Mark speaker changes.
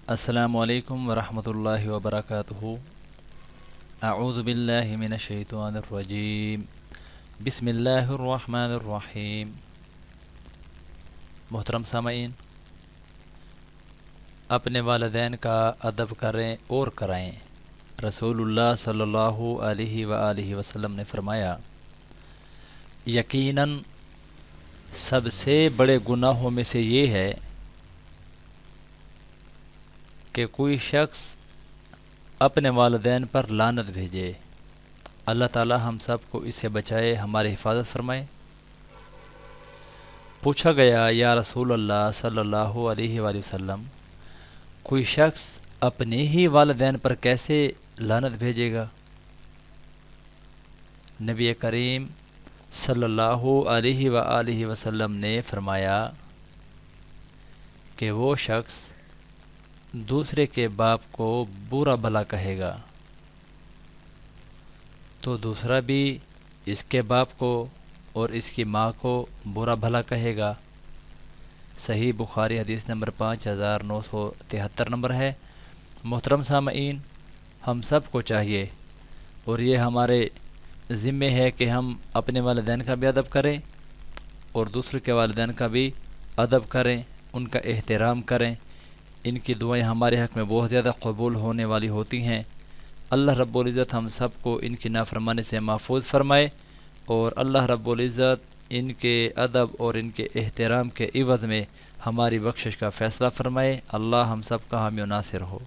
Speaker 1: السلام علیکم ورحمۃ اللہ وبرکاتہ۔ اعوذ باللہ من الشیطان الرجیم، بسم اللہ الرحمن الرحیم۔ محترم سامعین، اپنے والدین کا ادب کریں اور کرائیں۔ رسول اللہ صلی اللہ علیہ وآلہ وسلم نے فرمایا، یقیناً سب سے بڑے گناہوں میں سے یہ ہے کہ کوئی شخص اپنے والدین پر لعنت بھیجے۔ اللہ تعالی ہم سب کو اس سے بچائے، ہماری حفاظت فرمائے۔ پوچھا گیا، یا رسول اللہ صلی اللہ علیہ وآلہ وسلم، کوئی شخص اپنے ہی والدین پر کیسے لعنت بھیجے گا؟ نبی کریم صلی اللہ علیہ وآلہ وسلم نے فرمایا کہ وہ شخص دوسرے کے باپ کو برا بھلا کہے گا تو دوسرا بھی اس کے باپ کو اور اس کی ماں کو برا بھلا کہے گا۔ صحیح بخاری حدیث نمبر 5973 نمبر ہے۔ محترم سامعین، ہم سب کو چاہیے اور یہ ہمارے ذمے ہے کہ ہم اپنے والدین کا بھی ادب کریں اور دوسرے کے والدین کا بھی ادب کریں، ان کا احترام کریں۔ ان کی دعائیں ہمارے حق میں بہت زیادہ قبول ہونے والی ہوتی ہیں۔ اللہ رب العزت ہم سب کو ان کی نافرمانی سے محفوظ فرمائے اور اللہ رب العزت ان کے ادب اور ان کے احترام کے عوض میں ہماری بخشش کا فیصلہ فرمائے۔ اللہ ہم سب کا حامی و ناصر ہو۔